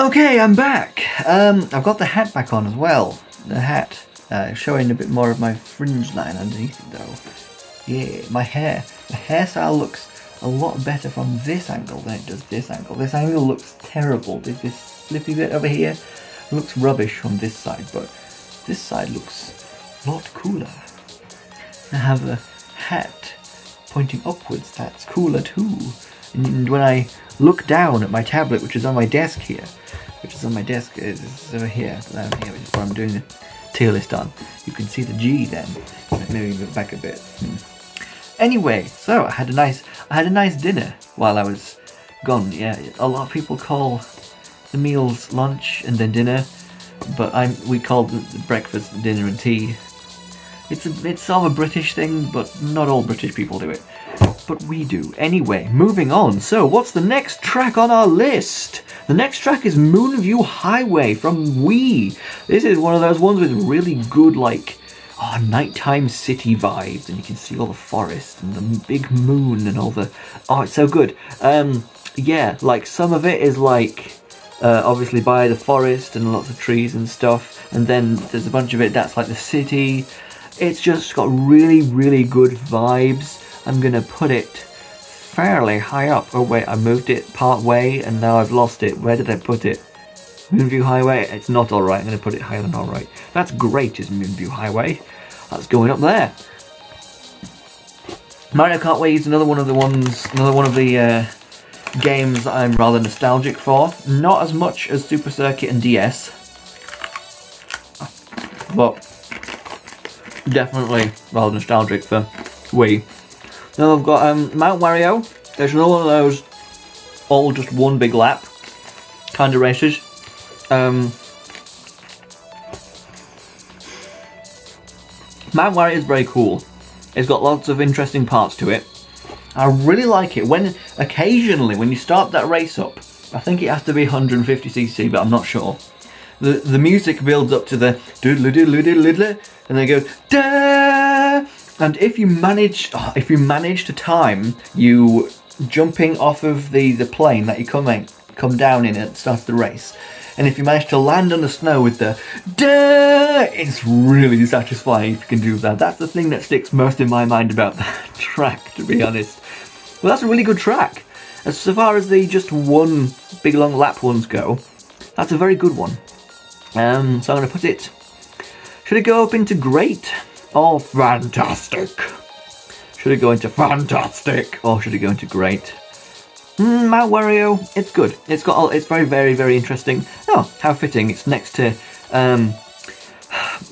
Okay, I'm back. I've got the hat back on as well. The hat showing a bit more of my fringe line underneath it though. Yeah, my hair. The hairstyle looks a lot better from this angle than it does this angle. This angle looks terrible. This flippy bit over here looks rubbish from this side, but this side looks a lot cooler. I have a hat pointing upwards, that's cooler too. And when I look down at my tablet, which is on my desk here, which is over here, which is where I'm doing the tier list on, you can see the G then. Maybe move back a bit. Anyway, so I had a nice dinner while I was gone. Yeah, a lot of people call the meals lunch and then dinner, but we call the breakfast dinner and tea. It's sort of a British thing, but not all British people do it. But we do. Anyway, moving on. So, what's the next track on our list? The next track is Moonview Highway from Wii. This is one of those ones with really good, like, nighttime city vibes, and you can see all the forest and the big moon and all the... Oh, it's so good. Yeah, like, some of it is like... obviously by the forest and lots of trees and stuff, and then there's a bunch of it that's like the city. It's just got really, really good vibes. I'm gonna put it fairly high up. Oh wait, I moved it part way and now I've lost it. Where did I put it? Moonview Highway? It's not alright. I'm gonna put it higher than alright. That's great, is Moonview Highway. That's going up there. Mario Kart Wii is another one of the games that I'm rather nostalgic for. Not as much as Super Circuit and DS, but definitely rather nostalgic for Wii. Now I've got Mount Wario. There's another one of those all just one big lap kind of races. Mount Wario is very cool. It's got lots of interesting parts to it. I really like it when occasionally when you start that race up, I think it has to be 150cc, but I'm not sure. The music builds up to the doodle doodle doodle doodle, and they go da. And if you manage to time you jumping off of the plane that you come down in and starts the race, and if you manage to land on the snow with the da, it's really satisfying if you can do that. That's the thing that sticks most in my mind about that track, to be honest. Well, that's a really good track. As far as the just one big long lap ones go, that's a very good one. So I'm going to put it... Should it go up into great or fantastic? Should it go into fantastic or should it go into great? Mount Wario, it's good. It's very, very, very interesting. Oh, how fitting! It's next to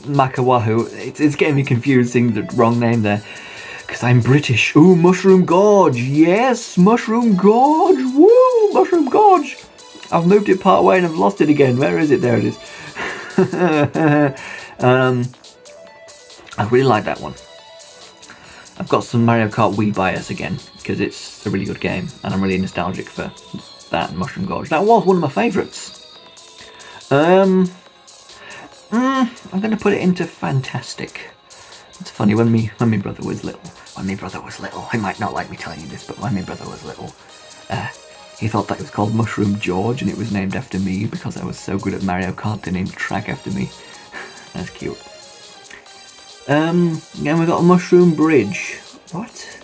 Wahoo. It's getting me confusing the wrong name there because I'm British. Ooh, Mushroom Gorge. Yes, Mushroom Gorge. Woo, Mushroom Gorge. I've moved it part way and I've lost it again. Where is it? There it is. I really like that one. I've got some Mario Kart Wii bias again because it's a really good game and I'm really nostalgic for that and Mushroom Gorge. That was one of my favourites. I'm going to put it into fantastic. It's funny, when my brother was little, he might not like me telling you this, but when my brother was little, he thought that it was called Mushroom George and it was named after me because I was so good at Mario Kart they named the track after me. That's cute. Again we've got a Mushroom Bridge. What?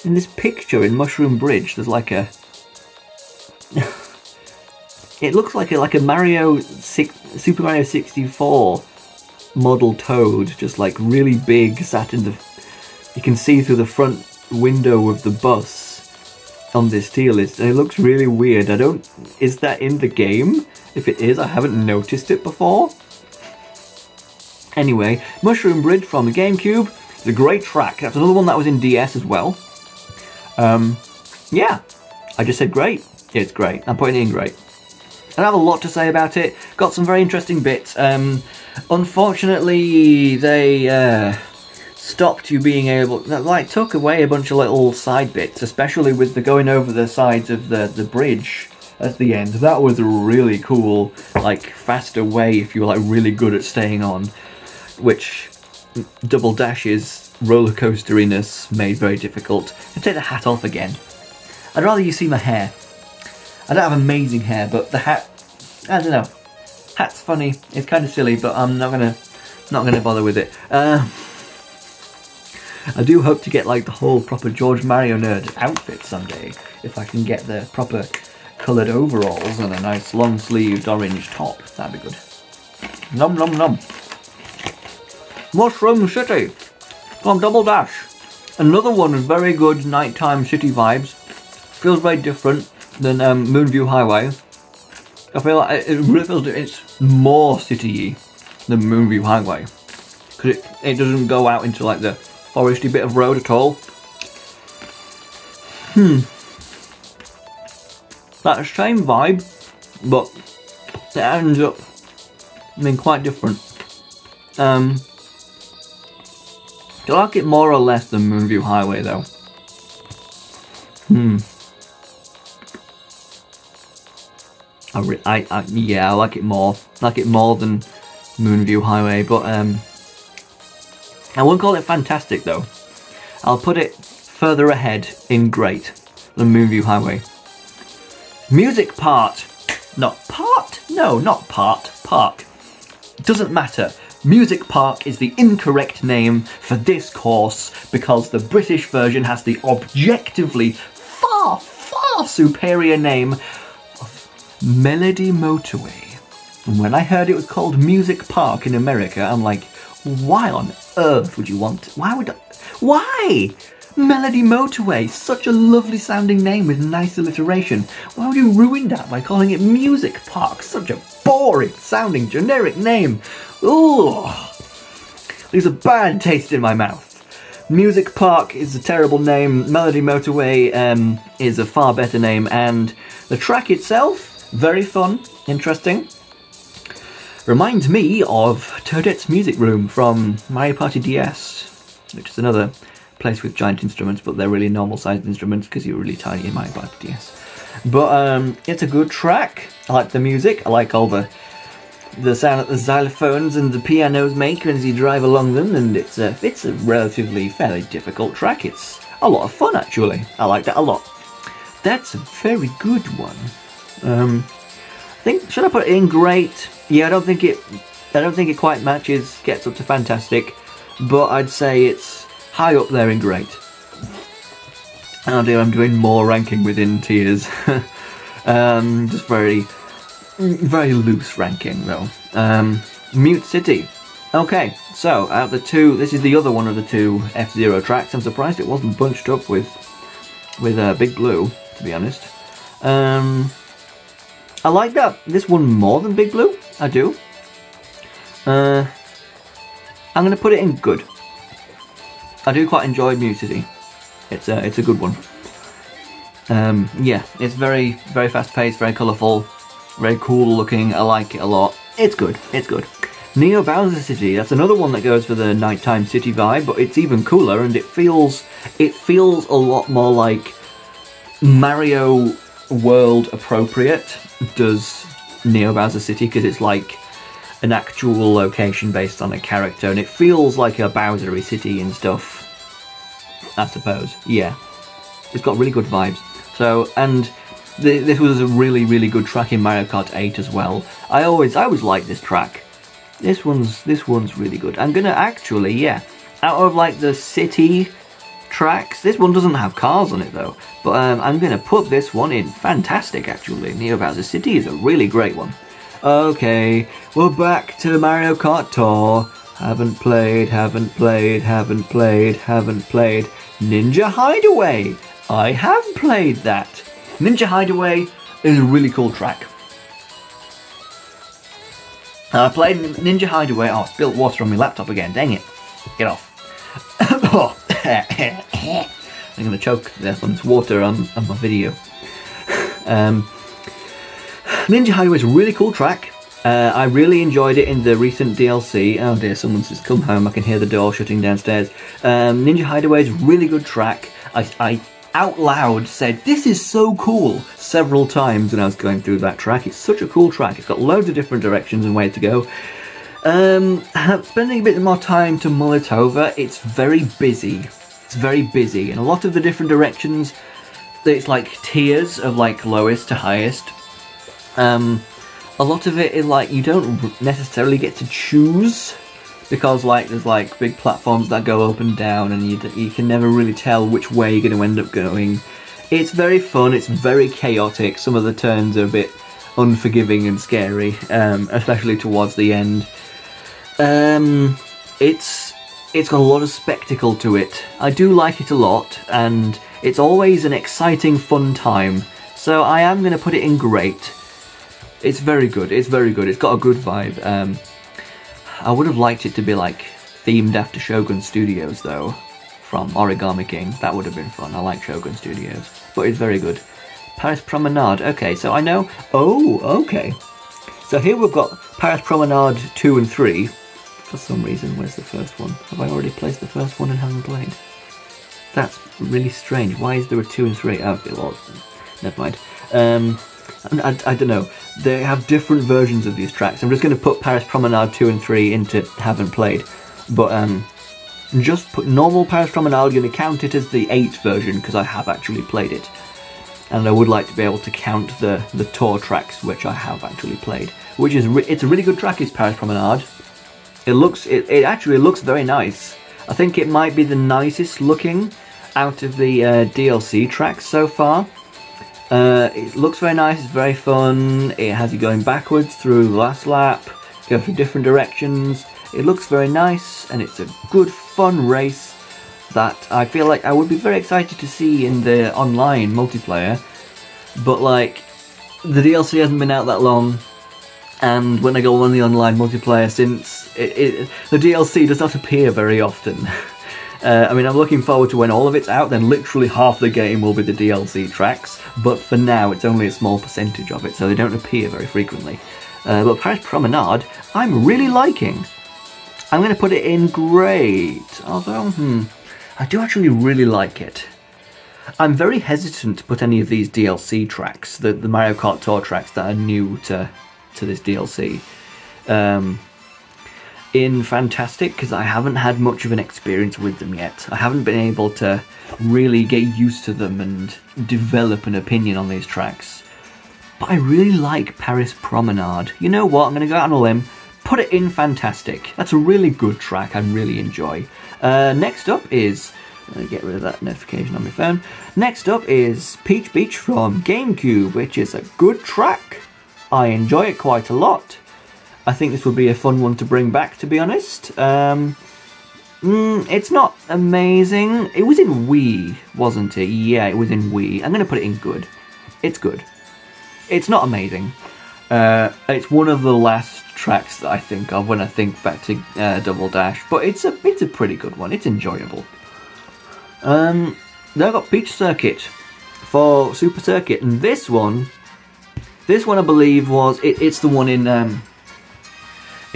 In this picture in Mushroom Bridge there's like a... it looks like a Super Mario 64 model Toad, just like really big, sat in the... You can see through the front window of the bus on this tier list, and it looks really weird. Is that in the game? If it is, I haven't noticed it before. Anyway, Mushroom Bridge from the Gamecube is a great track. That's another one that was in DS as well. Yeah, I just said great. Yeah, it's great. I'm putting it in great. I have a lot to say about it. Got some very interesting bits. Unfortunately, they stopped you being able... Like, took away a bunch of little side bits, especially with the going over the sides of the bridge at the end. That was a really cool, like, faster way if you were, like, really good at staying on, which Double Dash's roller coasteriness made very difficult. I'll take the hat off again. I'd rather you see my hair. I don't have amazing hair, but the hat I don't know. Hat's funny. It's kind of silly, but I'm not gonna bother with it. I do hope to get like the whole proper George Mario nerd outfit someday, if I can get the proper coloured overalls and a nice long-sleeved orange top. That'd be good. Nom nom nom. Mushroom City from Double Dash. Another one with very good nighttime city vibes. Feels very different than Moonview Highway. I feel like it really feels that it's more city-y than Moonview Highway, because it doesn't go out into like the foresty bit of road at all. That's the same vibe, but it ends up being quite different. I like it more or less than Moonview Highway though. Yeah, I like it more. I like it more than Moonview Highway, but I wouldn't call it fantastic though. I'll put it further ahead in great than Moonview Highway. Music part. Not part? No, not part. Park. Doesn't matter. Music Park is the incorrect name for this course because the British version has the objectively far, far superior name of Melody Motorway. And when I heard it was called Music Park in America, I'm like, why on earth would you want to? Why? Melody Motorway, such a lovely sounding name with nice alliteration. Why would you ruin that by calling it Music Park? Such a boring sounding generic name. Ooh, leaves a bad taste in my mouth. Music Park is a terrible name. Melody Motorway is a far better name, and the track itself, very fun, interesting. Reminds me of Toadette's Music Room from Mario Party DS, which is another place with giant instruments, but they're really normal sized instruments because you're really tiny in Mario Party DS. But it's a good track. I like the music. I like all the sound that the xylophones and the pianos make as you drive along them, and it's a relatively fairly difficult track. It's a lot of fun actually. I like that a lot. That's a very good one. I think, should I put it in great? Yeah, I don't think it quite gets up to fantastic, but I'd say it's high up there in great. Oh dear, I'm doing more ranking within tiers. Just very loose ranking though. Mute City. Okay, so out of the two, this is the other one of the two F-Zero tracks. I'm surprised it wasn't bunched up with Big Blue, to be honest. I like this one more than Big Blue. I do. I'm going to put it in good. I do quite enjoy Mute City. It's a good one. Yeah, it's very fast paced, very colourful, very cool looking. I like it a lot. It's good. It's good. Neo Bowser City. That's another one that goes for the nighttime city vibe, but it's even cooler, and it feels a lot more like Mario World appropriate does Neo Bowser City, because it's like an actual location based on a character, and it feels like a Bowsery city and stuff, I suppose. Yeah, it's got really good vibes. So, and this was a really good track in Mario Kart 8 as well. I always like this track. This one's really good. I'm gonna actually, yeah, out of like the city tracks, this one doesn't have cars on it though, but I'm gonna put this one in fantastic actually. Neo Bowser City is a really great one. Okay, we're back to Mario Kart Tour. Haven't played Ninja Hideaway. I have played that. Ninja Hideaway is a really cool track. I played Ninja Hideaway. Oh, I spilled water on my laptop again. Dang it. Get off. I'm going to choke death on this water on my video. Ninja Hideaway is a really cool track. I really enjoyed it in the recent DLC. Oh dear, someone's just come home. I can hear the door shutting downstairs. Ninja Hideaway is a really good track. I out loud said, "This is so cool," several times when I was going through that track. It's such a cool track. It's got loads of different directions and ways to go. Spending a bit more time to mull it over, it's very busy. It's very busy, and a lot of the different directions, it's like tiers of like lowest to highest. a lot of it is like you don't necessarily get to choose, because like there's like big platforms that go up and down, and you can never really tell which way you're going to end up going. It's very fun, it's very chaotic, some of the turns are a bit unforgiving and scary, especially towards the end. It's got a lot of spectacle to it. I do like it a lot, and it's always an exciting, fun time. So I am going to put it in great. It's very good, it's very good, it's got a good vibe. I would have liked it to be like themed after Shogun Studios though, from Origami King. That would have been fun. I like Shogun Studios, but it's very good. Paris Promenade. Okay, so I know. Oh, okay. So here we've got Paris Promenade 2 and 3. For some reason, where's the first one? Have I already placed the first one and haven't played? That's really strange. Why is there a 2 and 3? Oh, well, never mind. I don't know. They have different versions of these tracks. I'm just going to put Paris Promenade 2 and 3 into haven't played. But just put normal Paris Promenade. I'm going to count it as the 8 version because I have actually played it. And I would like to be able to count the tour tracks which I have actually played. Which is it's a really good track. It's Paris Promenade. It actually looks very nice. I think it might be the nicest looking out of the DLC tracks so far. It looks very nice, it's very fun, it has you going backwards through the last lap, go through different directions. It looks very nice, and it's a good fun race that I feel like I would be very excited to see in the online multiplayer. But like, the DLC hasn't been out that long, and when I go on the online multiplayer, since the DLC does not appear very often. I mean, I'm looking forward to when all of it's out, then literally half the game will be the DLC tracks, but for now it's only a small percentage of it, so they don't appear very frequently. But Paris Promenade, I'm really liking. I'm going to put it in great, although, I do actually really like it. I'm very hesitant to put any of these DLC tracks, the Mario Kart Tour tracks that are new to this DLC, in Fantastic, because I haven't had much of an experience with them yet. I haven't been able to really get used to them and develop an opinion on these tracks. But I really like Paris Promenade. You know what, I'm going to go out on a limb, put it in Fantastic. That's a really good track, I really enjoy. Next up is, let me get rid of that notification on my phone. Next up is Peach Beach from Gamecube, which is a good track. I enjoy it quite a lot. I think this would be a fun one to bring back, to be honest. It's not amazing. It was in Wii, wasn't it? Yeah, it was in Wii. I'm going to put it in good. It's good. It's not amazing. It's one of the last tracks that I think of when I think back to Double Dash, but it's a pretty good one. It's enjoyable. Then I've got Peach Circuit for Super Circuit, and this one I believe was it's the one in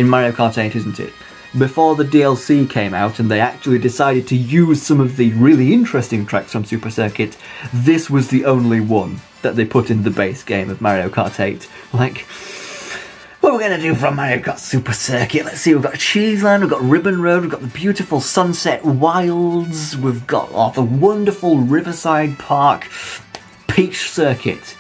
Mario Kart 8, isn't it? Before the DLC came out and they actually decided to use some of the really interesting tracks from Super Circuit, this was the only one that they put in the base game of Mario Kart 8. Like, what are we going to do from Mario Kart Super Circuit? Let's see, we've got Cheeseland, we've got Ribbon Road, we've got the beautiful Sunset Wilds, we've got the wonderful Riverside Park, Peach Circuit.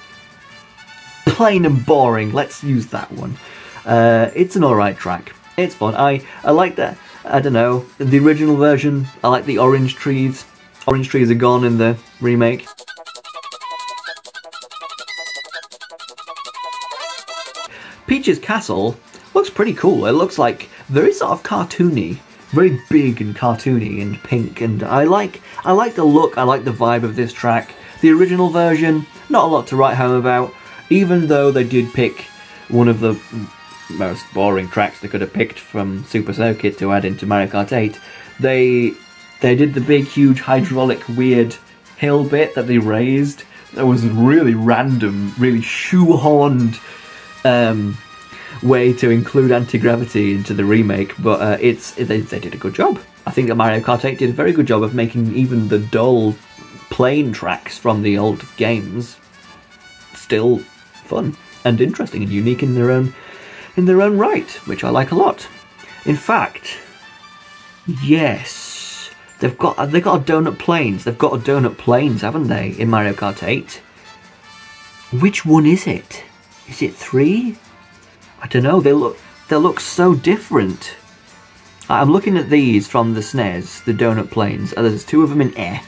Plain and boring, let's use that one. It's an alright track. It's fun. I like that. I don't know, the original version, I like the orange trees. Orange trees are gone in the remake. Peach's Castle looks pretty cool. It looks like very sort of cartoony, very big and cartoony and pink, and I like the look, I like the vibe of this track. The original version, not a lot to write home about, even though they did pick one of the most boring tracks they could have picked from Super Circuit to add into Mario Kart 8. They did the big, huge, hydraulic, weird hill bit that they raised. That was really random, really shoehorned way to include anti-gravity into the remake, but they did a good job. I think that Mario Kart 8 did a very good job of making even the dull, plain tracks from the old games still fun and interesting and unique in their own right, which I like a lot. In fact, yes, they've got a donut plains. They've got a donut plains, haven't they, in Mario Kart 8? Which one is it? Is it 3? I don't know, they look so different. I'm looking at these from the SNES, the donut planes. There's 2 of them in air.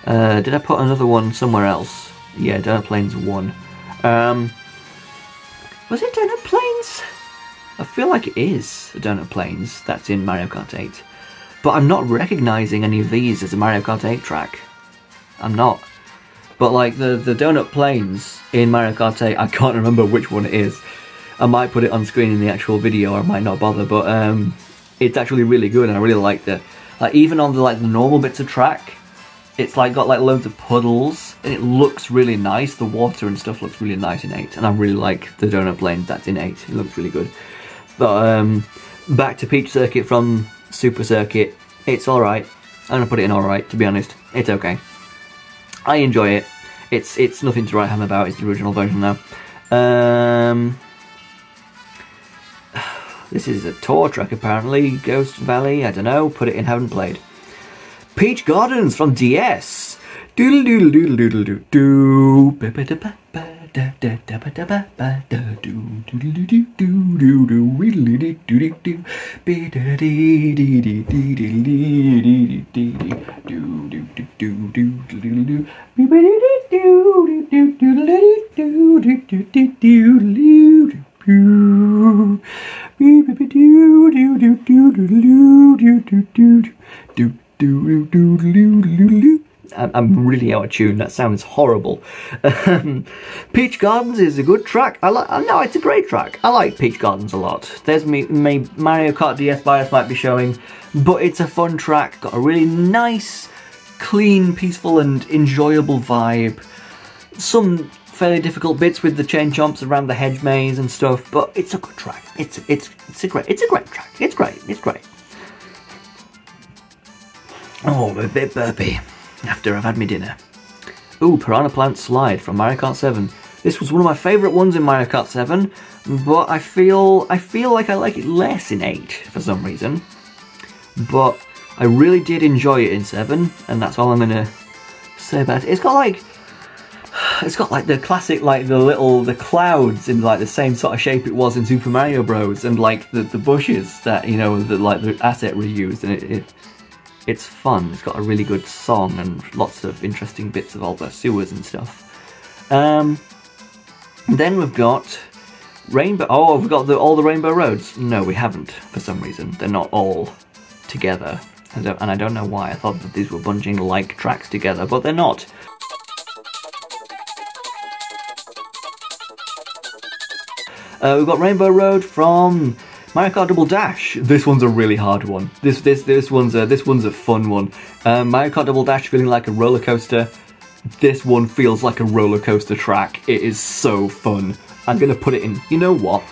Did I put another one somewhere else? Yeah, donut planes 1. Was it donut planes? I feel like it is donut planes that's in Mario Kart 8. But I'm not recognising any of these as a Mario Kart 8 track. I'm not. But like the donut planes in Mario Kart 8, I can't remember which one it is. I might put it on screen in the actual video, or I might not bother, but it's actually really good, and I really like the, like, even on the like the normal bits of track, it's like got like loads of puddles, and it looks really nice. The water and stuff looks really nice in 8, and I really like the donut plane that's in 8. It looks really good. But back to Peach Circuit from Super Circuit, it's alright. I'm gonna put it in alright, to be honest. It's okay. I enjoy it. It's nothing to write home about. It's the original version now. This is a tour track apparently. Ghost Valley, I don't know. Put it in, haven't played. Peach Gardens from DS. Doodle doodle doodle doodle doo doo. I'm really out of tune. That sounds horrible. Peach Gardens is a good track. No, it's a great track. I like Peach Gardens a lot. There's me Mario Kart DS bias might be showing, but it's a fun track. Got a really nice, clean, peaceful, and enjoyable vibe. Some fairly difficult bits with the chain chomps around the hedge maze and stuff, but it's a good track. It's a great track. It's great. Oh, I'm a bit burpy after I've had my dinner. Ooh, Piranha Plant Slide from Mario Kart 7. This was one of my favourite ones in Mario Kart 7, but I feel like I like it less in 8 for some reason. But I really did enjoy it in 7, and that's all I'm gonna say about it. It's got like the classic, like the clouds in like the same sort of shape it was in Super Mario Bros. And like the bushes that, you know, like the asset reused, and it's fun. It's got a really good song and lots of interesting bits of all the sewers and stuff. Then we've got Rainbow. Oh, we've got all the Rainbow Roads. No, we haven't for some reason. They're not all together, and I don't know why. I thought that these were bunching like tracks together, but they're not. We've got Rainbow Road from Mario Kart Double Dash. This one's a really hard one. This one's a fun one. Mario Kart Double Dash feeling like a roller coaster. This one feels like a roller coaster track. It is so fun. I'm gonna put it in. You know what?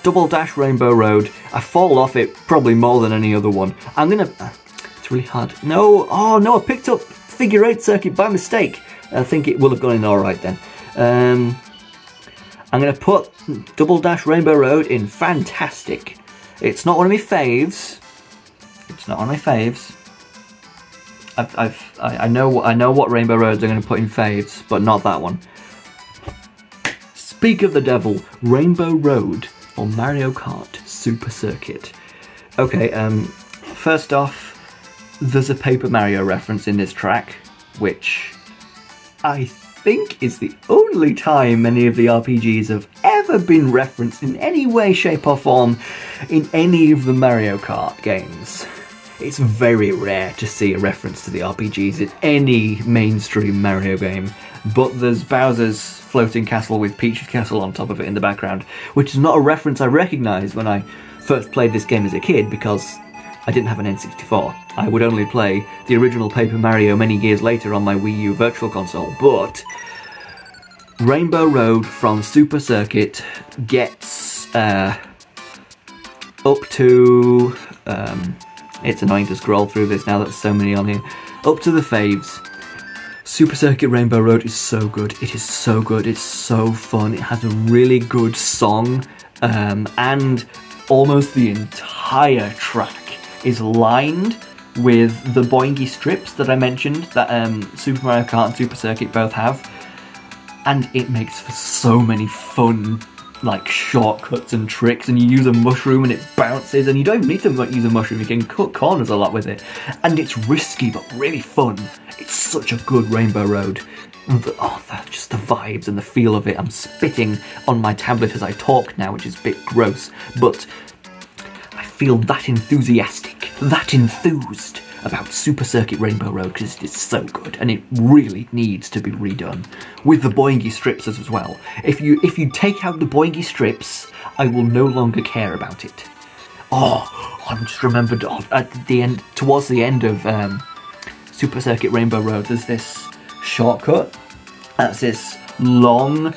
Double Dash Rainbow Road. I fall off it probably more than any other one. I'm gonna. It's really hard. No. Oh no! I picked up Figure 8 Circuit by mistake. I think it will have gone in all right then. I'm going to put Double Dash Rainbow Road in Fantastic. It's not one of my faves. It's not one of my faves. I know what Rainbow Roads I'm going to put in faves, but not that one. Speak of the devil, Rainbow Road for Mario Kart Super Circuit. Okay, first off, there's a Paper Mario reference in this track, which I think is the only time any of the RPGs have ever been referenced in any way, shape or form in any of the Mario Kart games. It's very rare to see a reference to the RPGs in any mainstream Mario game, but there's Bowser's floating castle with Peach's castle on top of it in the background, which is not a reference I recognised when I first played this game as a kid because I didn't have an N64. I would only play the original Paper Mario many years later on my Wii U Virtual Console, but Rainbow Road from Super Circuit gets up to... it's annoying to scroll through this now that there's so many on here. Up to the faves. Super Circuit Rainbow Road is so good. It is so good. It's so fun. It has a really good song, and almost the entire track is lined with the boingy strips that I mentioned that Super Mario Kart and Super Circuit both have, and it makes for so many fun like shortcuts and tricks, and you use a mushroom and it bounces, and you don't even need to use a mushroom, you can cut corners a lot with it. And it's risky but really fun. It's such a good Rainbow Road. Oh, that's just the vibes and the feel of it. I'm spitting on my tablet as I talk now, which is a bit gross, but I feel that enthusiastic, that enthused about Super Circuit Rainbow Road because it is so good, and it really needs to be redone with the boingy strips as well. If you take out the boingy strips, I will no longer care about it. Oh, I just remembered at the end, towards the end of Super Circuit Rainbow Road, there's this shortcut. That's this long,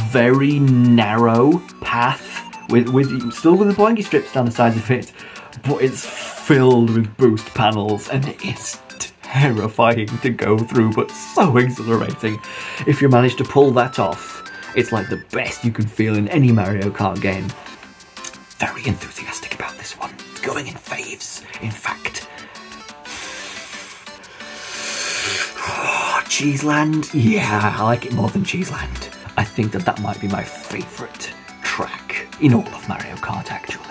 very narrow path with still with the boingy strips down the sides of it, but it's filled with boost panels, and it is terrifying to go through, but so exhilarating. If you manage to pull that off, it's like the best you can feel in any Mario Kart game. Very enthusiastic about this one. It's going in faves, in fact. Cheeseland? Yeah, I like it more than Cheeseland. I think that might be my favourite track in all of Mario Kart, actually.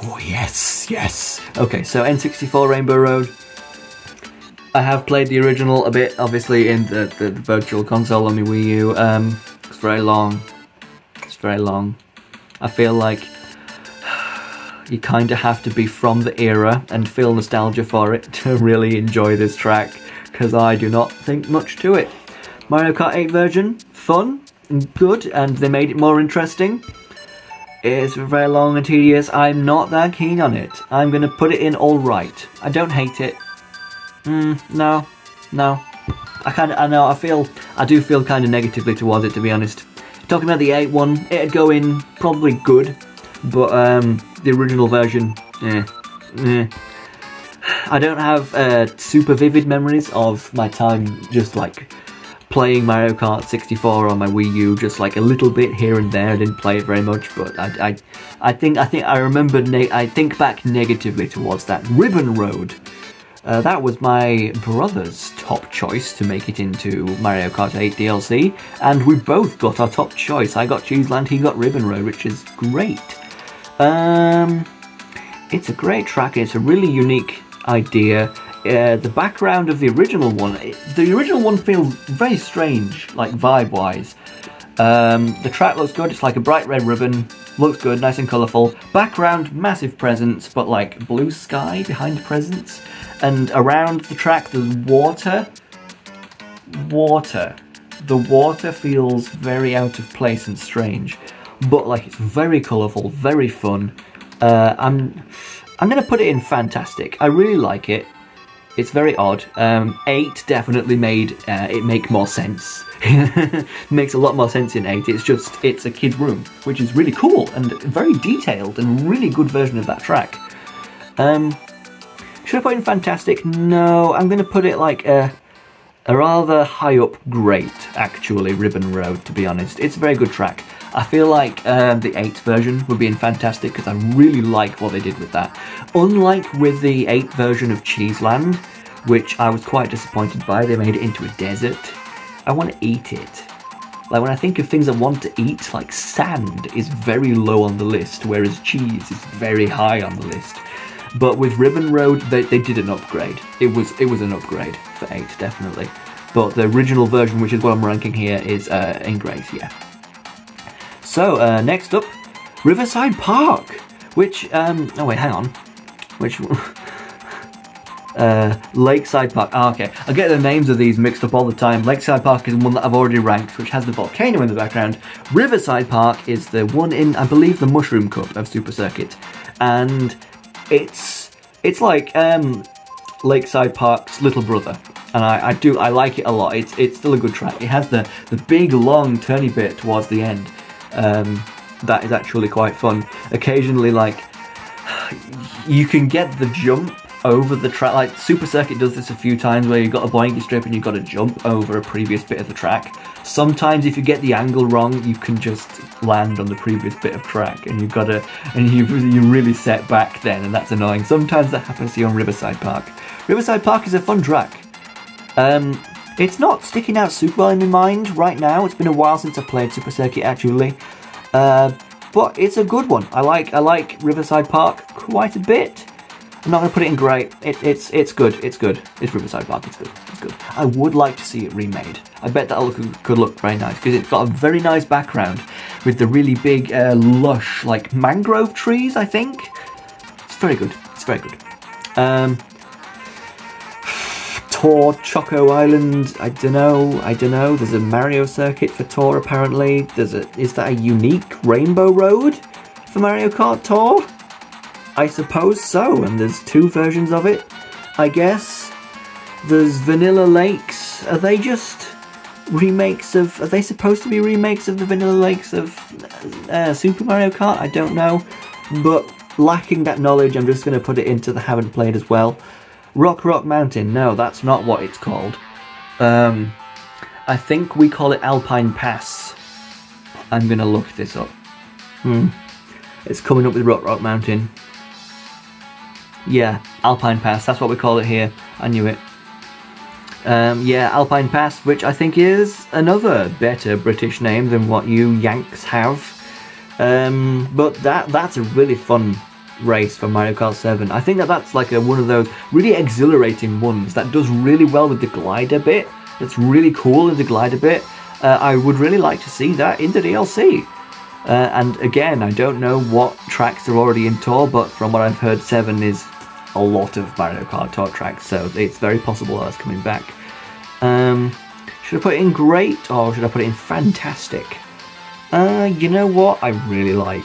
Oh, yes, yes. Okay, so N64 Rainbow Road. I have played the original a bit, obviously, in the virtual console on my Wii U. It's very long. It's very long. I feel like you kind of have to be from the era and feel nostalgia for it to really enjoy this track, because I do not think much to it. Mario Kart 8 version, fun and good, and they made it more interesting. It's very long and tedious. I'm not that keen on it. I'm going to put it in alright. I don't hate it. No. I do feel kind of negatively towards it, to be honest. Talking about the 8 one, it'd go in probably good, but the original version, I don't have super vivid memories of my time just like playing Mario Kart 64 on my Wii U, just like a little bit here and there. I didn't play it very much, but I think I remember. I think back negatively towards that. Ribbon Road. That was my brother's top choice to make it into Mario Kart 8 DLC, and we both got our top choice. I got Cheeseland, he got Ribbon Road, which is great. It's a great track. It's a really unique idea. The background of the original one feels very strange, like vibe-wise. The track looks good. It's like a bright red ribbon. Looks good, nice and colourful. Background, massive presents, but like blue sky behind the presents. And around the track there's water. The water feels very out of place and strange, but like it's very colourful, very fun. I'm gonna put it in fantastic. I really like it. It's very odd. 8 definitely made it make more sense. Makes a lot more sense in 8. It's a kid's room, which is really cool and very detailed and really good version of that track. Should I put it in fantastic? No, I'm going to put it like a rather high up great, actually, Ribbon Road, to be honest. It's a very good track. I feel like the 8 version would be in fantastic because I really like what they did with that. Unlike with the 8 version of Cheeseland, which I was quite disappointed by, they made it into a desert. I want to eat it. Like when I think of things I want to eat, like sand is very low on the list, whereas cheese is very high on the list. But with Ribbon Road, they did an upgrade. It was an upgrade for 8, definitely. But the original version, which is what I'm ranking here, is in great, yeah. So, next up, Riverside Park, which, oh wait, hang on. Which, Lakeside Park, okay. I get the names of these mixed up all the time. Lakeside Park is one that I've already ranked, which has the volcano in the background. Riverside Park is the one in, I believe, the Mushroom Cup of Super Circuit. And it's like, Lakeside Park's little brother. And I like it a lot. It's still a good track. It has the big, long, turny bit towards the end. That is actually quite fun. Occasionally, like, you can get the jump over the track. Like, Super Circuit does this a few times where you've got a boinky strip and you've got to jump over a previous bit of the track. Sometimes if you get the angle wrong, you can just land on the previous bit of track and you really set back then, and that's annoying. Sometimes that happens to you on Riverside Park. Riverside Park is a fun track. If It's not sticking out super well in my mind right now. It's been a while since I played Super Circuit actually. But it's a good one. I like Riverside Park quite a bit. I'm not going to put it in great. It's good. It's good. It's Riverside Park. It's good. It's good. I would like to see it remade. I bet that could look very nice because it's got a very nice background with the really big, lush, like mangrove trees. I think it's very good. It's very good. Tour Choco Island. I don't know. There's a Mario circuit for Tour apparently. Is that a unique Rainbow Road for Mario Kart Tour? I suppose so, and there's 2 versions of it, I guess. There's Vanilla Lakes. Are they just remakes of... Are they supposed to be remakes of the Vanilla Lakes of Super Mario Kart? I don't know. But lacking that knowledge, I'm just going to put it into the haven't played as well. Rock Mountain. No, that's not what it's called. I think we call it Alpine Pass. I'm going to look this up. It's coming up with Rock Mountain. Yeah, Alpine Pass, that's what we call it here. I knew it. Yeah, Alpine Pass, which I think is another better British name than what you Yanks have. But that's a really fun race for Mario Kart 7. I think that's like one of those really exhilarating ones that does really well with the glider bit. It's really cool in the glider bit. I would really like to see that in the DLC. And again, I don't know what tracks are already in Tour, but from what I've heard, 7 is a lot of Mario Kart Tour tracks, so it's very possible that's coming back. Should I put it in great, or should I put it in fantastic? You know what? I really like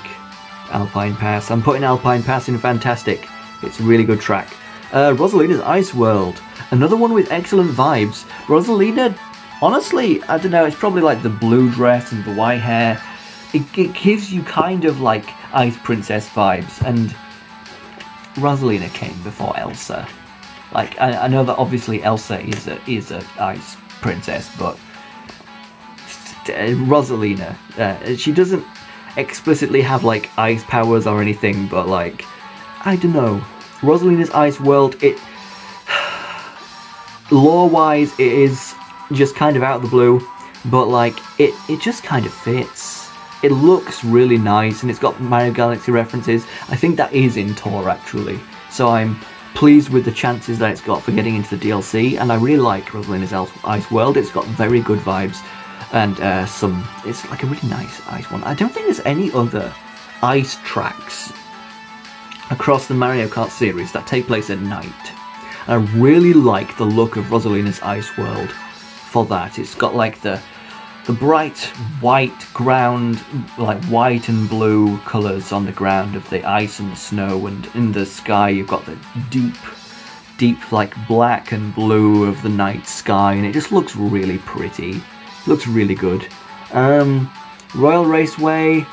Alpine Pass. I'm putting Alpine Pass in fantastic. It's a really good track. Rosalina's Ice World. Another one with excellent vibes. Rosalina, honestly, I don't know, it's probably like the blue dress and the white hair. It gives you kind of like Ice Princess vibes, and Rosalina came before Elsa. Like, I know that obviously Elsa is a Ice Princess, but Rosalina, she doesn't explicitly have like ice powers or anything, but like, I don't know. Rosalina's Ice World, lore-wise, it is just kind of out of the blue, but like, it just kind of fits. It looks really nice, and it's got Mario Galaxy references. I think that is in Tour, actually. So I'm pleased with the chances that it's got for getting into the DLC, and I really like Rosalina's Ice World. It's got very good vibes, and it's like a really nice ice one. I don't think there's any other ice tracks across the Mario Kart series that take place at night. I really like the look of Rosalina's Ice World for that. It's got like the bright white ground, like white and blue colours on the ground of the ice and the snow, and in the sky you've got the deep like black and blue of the night sky, and it just looks really pretty. It looks really good. Royal Raceway,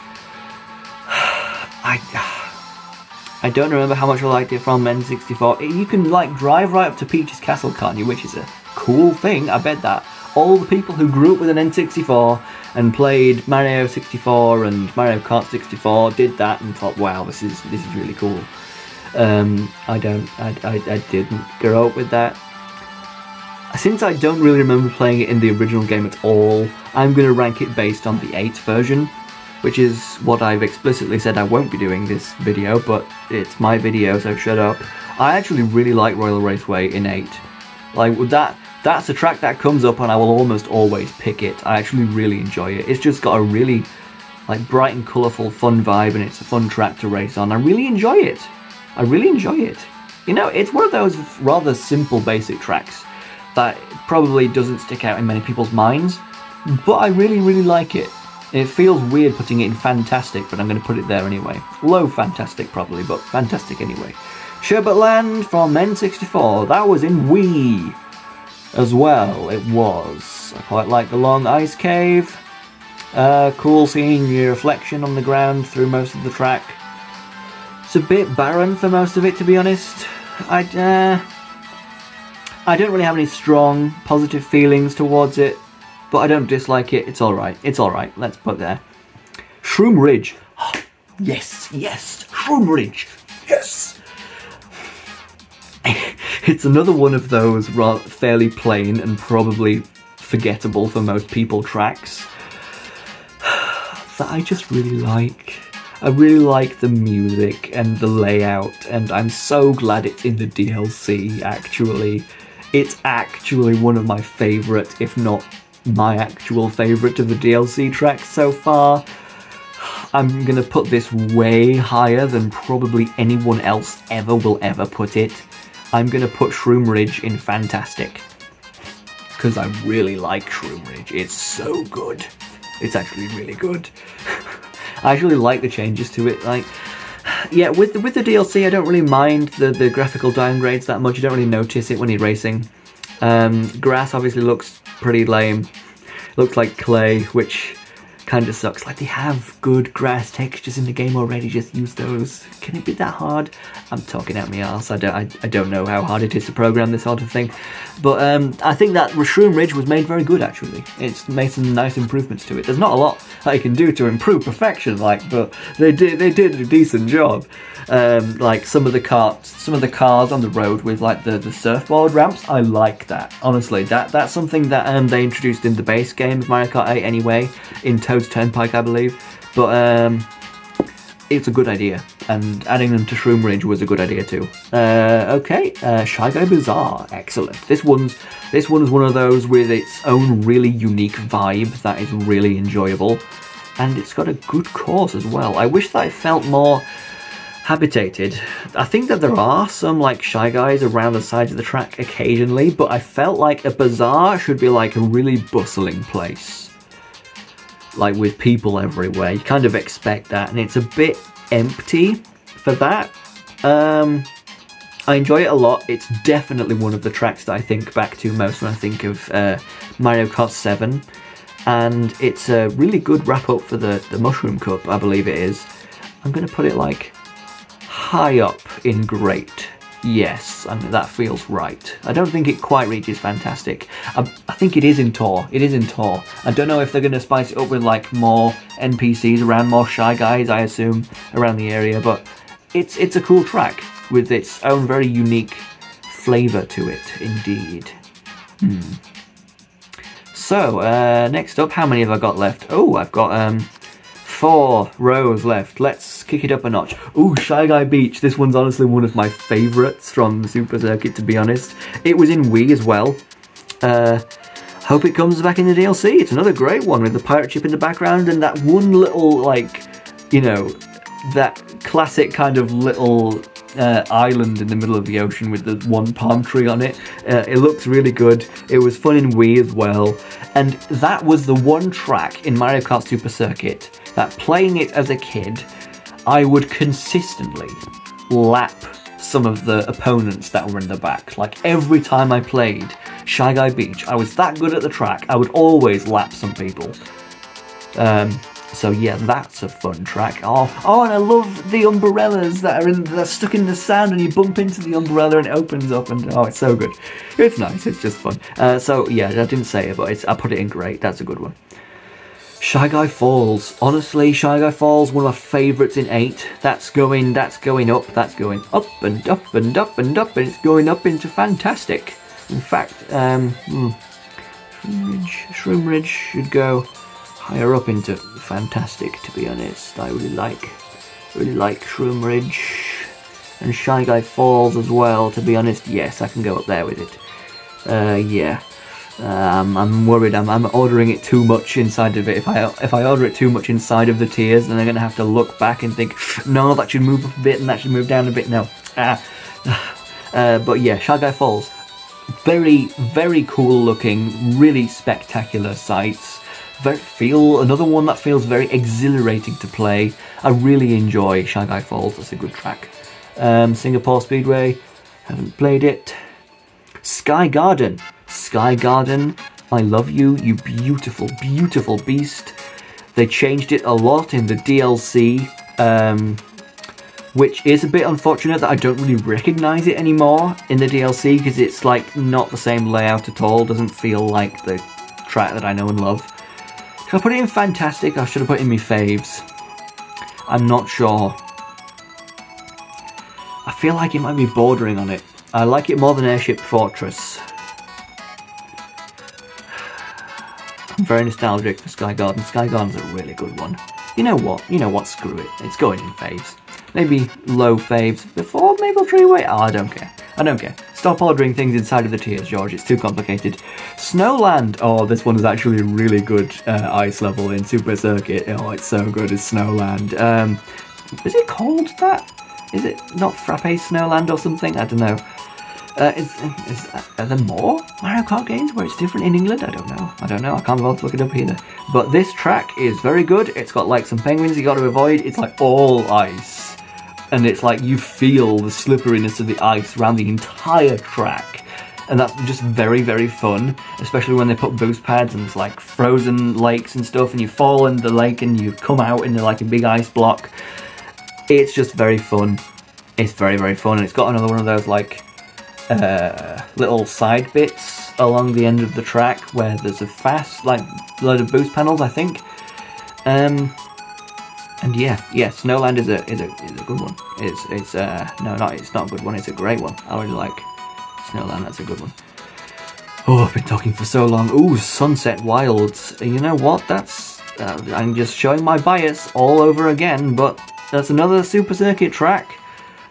I don't remember how much I liked it from N64. You can like drive right up to Peach's Castle, can't you? Which is a cool thing. I bet that all the people who grew up with an N64 and played Mario 64 and Mario Kart 64 did that and thought, wow, this is really cool. I didn't grow up with that. Since I don't really remember playing it in the original game at all, I'm going to rank it based on the 8th version, which is what I've explicitly said I won't be doing this video, but it's my video, so shut up. I actually really like Royal Raceway in 8. Like, that's a track that comes up and I will almost always pick it. I actually really enjoy it. It's just got a really like bright and colourful fun vibe, and it's a fun track to race on. I really enjoy it. I really enjoy it. You know, it's one of those rather simple basic tracks that probably doesn't stick out in many people's minds, but I really like it. It feels weird putting it in fantastic, but I'm going to put it there anyway. Low fantastic probably, but fantastic anyway. Sherbet Land from N64. That was in Wii as well. It was. I quite like the long ice cave. Cool seeing your reflection on the ground through most of the track. It's a bit barren for most of it, to be honest. I don't really have any strong positive feelings towards it, but I don't dislike it. It's alright. It's alright. Let's put there. Shroom Ridge. Oh, yes. Shroom Ridge. Yes. It's another one of those fairly plain and probably forgettable for most people tracks that I just really like. I really like the music and the layout, and I'm so glad it's in the DLC, actually. It's actually one of my favourite, if not my actual favourite of the DLC tracks so far. I'm gonna put this way higher than probably anyone else will ever put it. I'm gonna put Shroom Ridge in Fantastic, because I really like Shroom Ridge. It's so good. It's actually really good. I actually like the changes to it. Like, yeah, with the DLC, I don't really mind the graphical downgrades that much. You don't really notice it when you're racing. Grass obviously looks pretty lame. Looks like clay, which kind of sucks. Like, they have good grass textures in the game already. Just use those. Can it be that hard? I'm talking out my arse. I don't know how hard it is to program this sort of thing. But I think that Shroom Ridge was made very good, actually. It's made some nice improvements to it. There's not a lot that you can do to improve perfection, like, but they did a decent job. Like some of the cars on the road with like the surfboard ramps, I like that. Honestly, that's something that they introduced in the base game of Mario Kart 8 anyway, in Toad's Turnpike, I believe. But it's a good idea, and adding them to Shroom Ridge was a good idea too. Okay, Shy Guy Bazaar, excellent. This one's one of those with its own really unique vibe that is really enjoyable, and it's got a good course as well. I wish that it felt more habitated. I think that there are some like Shy Guys around the sides of the track occasionally, but I felt like a bazaar should be like a really bustling place, like with people everywhere. You kind of expect that, and it's a bit empty for that. I enjoy it a lot. It's definitely one of the tracks that I think back to most when I think of Mario Kart 7, and it's a really good wrap up for the Mushroom Cup, I believe it is. I'm going to put it like high up in great. Yes, and that feels right. I don't think it quite reaches Fantastic. I think it is in Tour. It is in Tour. I don't know if they're going to spice it up with like more NPCs around, more Shy Guys, I assume, around the area, but it's a cool track with its own very unique flavour to it, indeed. So, next up, how many have I got left? Oh, I've got 4 rows left. Let's kick it up a notch. Ooh, Shy Guy Beach. This one's honestly one of my favourites from the Super Circuit, to be honest. It was in Wii as well. Hope it comes back in the DLC. It's another great one with the pirate ship in the background and that one little, like, you know, that classic kind of little island in the middle of the ocean with the one palm tree on it. It looks really good. It was fun in Wii as well. And that was the one track in Mario Kart Super Circuit that, playing it as a kid, I would consistently lap some of the opponents that were in the back. Like, every time I played Shy Guy Beach, I was that good at the track, I would always lap some people. So yeah, that's a fun track. Oh, and I love the umbrellas that are stuck in the sand, and you bump into the umbrella and it opens up, and oh, it's so good. It's nice, it's just fun. So yeah, I didn't say it, but I put it in great. That's a good one. Shy Guy Falls. Honestly, Shy Guy Falls, one of my favourites in 8. That's going up, that's going up and up and up and up, and it's going up into Fantastic. In fact, Shroom Ridge should go higher up into Fantastic, to be honest. I really like Shroom Ridge and Shy Guy Falls as well, to be honest. Yes, I can go up there with it. Yeah. I'm worried I'm ordering it too much inside of it. If I order it too much inside of the tiers, then I'm going to have to look back and think, no, that should move up a bit and that should move down a bit. No. But yeah, Shy Guy Falls. Very, very cool looking, really spectacular sights. Another one that feels very exhilarating to play. I really enjoy Shy Guy Falls. That's a good track. Singapore Speedway. Haven't played it. Sky Garden. Sky Garden, I love you, you beautiful, beautiful beast. They changed it a lot in the DLC, which is a bit unfortunate that I don't really recognise it anymore in the DLC, because it's like not the same layout at all. Doesn't feel like the track that I know and love. Should I put it in Fantastic, or should I put it in my faves? I'm not sure. I feel like it might be bordering on it. I like it more than Airship Fortress. I'm very nostalgic for Sky Garden. Sky Garden's a really good one. You know what? You know what? Screw it. It's going in faves. Maybe low faves before Maple Treeway. Oh, I don't care. I don't care. Stop ordering things inside of the tiers, George. It's too complicated. Snowland. Oh, this one is actually a really good ice level in Super Circuit. Oh, it's so good as Snowland. Is it called that? Is it not Frappe Snowland or something? I don't know. Are there more Mario Kart games where it's different in England? I don't know. I don't know. I can't bother to look it up either. But this track is very good. It's got like some penguins you got to avoid. It's like all ice. And it's like you feel the slipperiness of the ice around the entire track. And that's just very, very fun. Especially when they put boost pads and it's like frozen lakes and stuff. And you fall in the lake and you come out in like a big ice block. It's just very fun. It's very, very fun. And it's got another one of those like little side bits along the end of the track where there's a fast, like, load of boost panels, I think. And yeah, Snowland is a good one. It's not a good one. It's a great one. I really like Snowland. That's a good one. Oh, I've been talking for so long. Ooh, Sunset Wilds. You know what? That's I'm just showing my bias all over again, but that's another Super Circuit track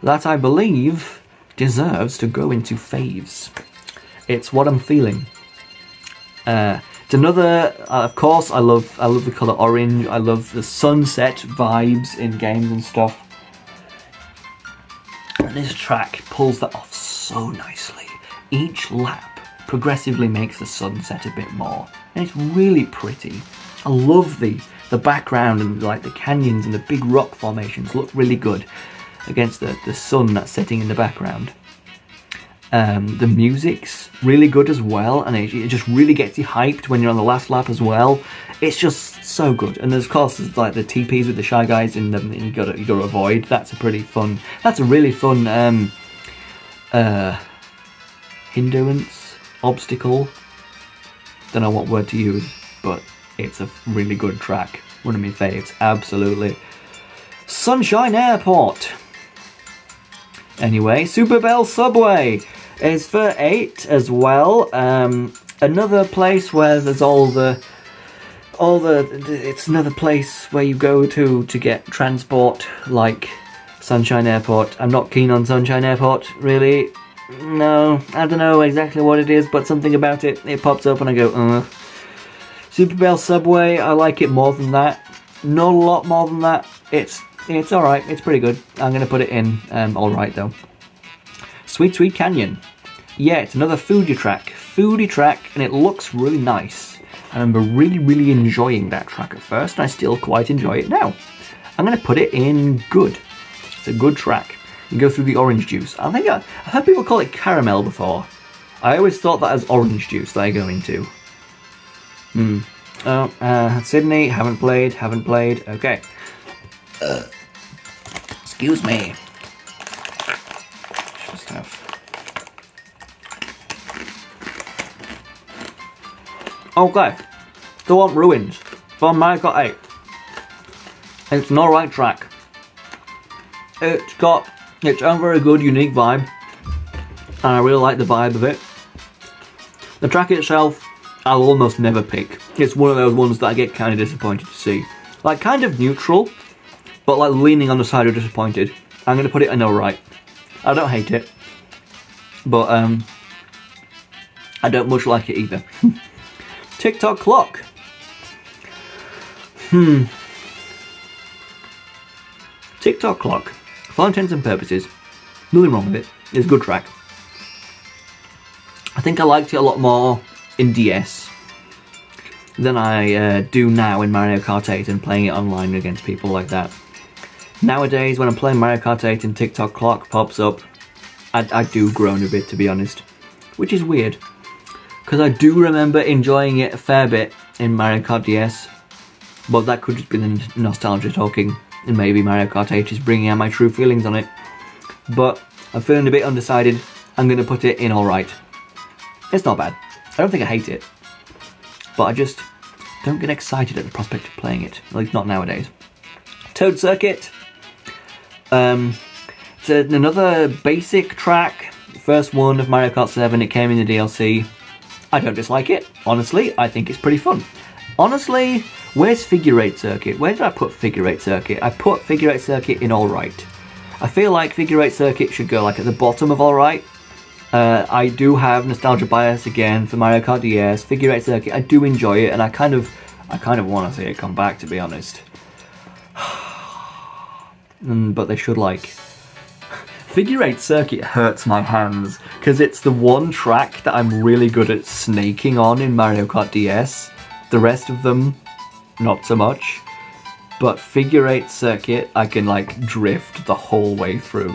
that I believe deserves to go into faves. It's what I'm feeling. It's another, of course, I love the colour orange. I love the sunset vibes in games and stuff. And this track pulls that off so nicely. Each lap progressively makes the sunset a bit more. And it's really pretty. I love the background and like the canyons and the big rock formations look really good against the sun that's setting in the background. The music's really good as well, and it just really gets you hyped when you're on the last lap as well. It's just so good. And there's, of course, there's like the TPs with the Shy Guys in them that you gotta avoid. That's a really fun hindrance, obstacle. Don't know what word to use, but it's a really good track. One of my faves, absolutely. Sunshine Airport. Anyway, Super Bell Subway is for 8 as well. Another place where there's it's another place where you go to get transport like Sunshine Airport. I'm not keen on Sunshine Airport, really. No, I don't know exactly what it is, but something about it pops up and I go, Super Bell Subway, I like it more than that. Not a lot more than that. It's alright, it's pretty good. I'm going to put it in alright though. Sweet Sweet Canyon. Yeah, it's another foodie track, and it looks really nice. I remember really enjoying that track at first, and I still quite enjoy it now. I'm going to put it in good. It's a good track. You go through the orange juice. I think I've heard people call it caramel before. I always thought that as orange juice that I go into. Sydney, haven't played, okay. Excuse me. Just have... Okay, still want Ruins from Mario Kart 8. It's an alright track. It's got its own very good, unique vibe, and I really like the vibe of it. The track itself, I'll almost never pick. It's one of those ones that I get kind of disappointed to see. Like, kind of neutral, but like leaning on the side of disappointed. I'm going to put it in alright. I don't hate it, but I don't much like it either. TikTok Clock. TikTok Clock. For all intents and purposes, nothing wrong with it. It's a good track. I think I liked it a lot more in DS than I do now in Mario Kart 8 and playing it online against people like that. Nowadays, when I'm playing Mario Kart 8 and TikTok Clock pops up, I do groan a bit, to be honest. Which is weird, because I do remember enjoying it a fair bit in Mario Kart DS, but that could just be the nostalgia talking, and maybe Mario Kart 8 is bringing out my true feelings on it. But I'm feeling a bit undecided. I'm going to put it in alright. It's not bad. I don't think I hate it, but I just don't get excited at the prospect of playing it, at least not nowadays. Toad Circuit. It's another basic track. First one of Mario Kart 7, it came in the DLC. I don't dislike it, honestly. I think it's pretty fun. Honestly, where's Figure 8 Circuit? Where did I put Figure 8 Circuit? I put Figure 8 Circuit in Alright. I feel like Figure 8 Circuit should go like at the bottom of Alright. I do have nostalgia bias again for Mario Kart DS. Figure 8 Circuit, I do enjoy it, and I kind of want to see it come back, to be honest. But they should, like... Figure 8 Circuit hurts my hands, because it's the one track that I'm really good at snaking on in Mario Kart DS. The rest of them, not so much. But Figure 8 Circuit, I can like drift the whole way through.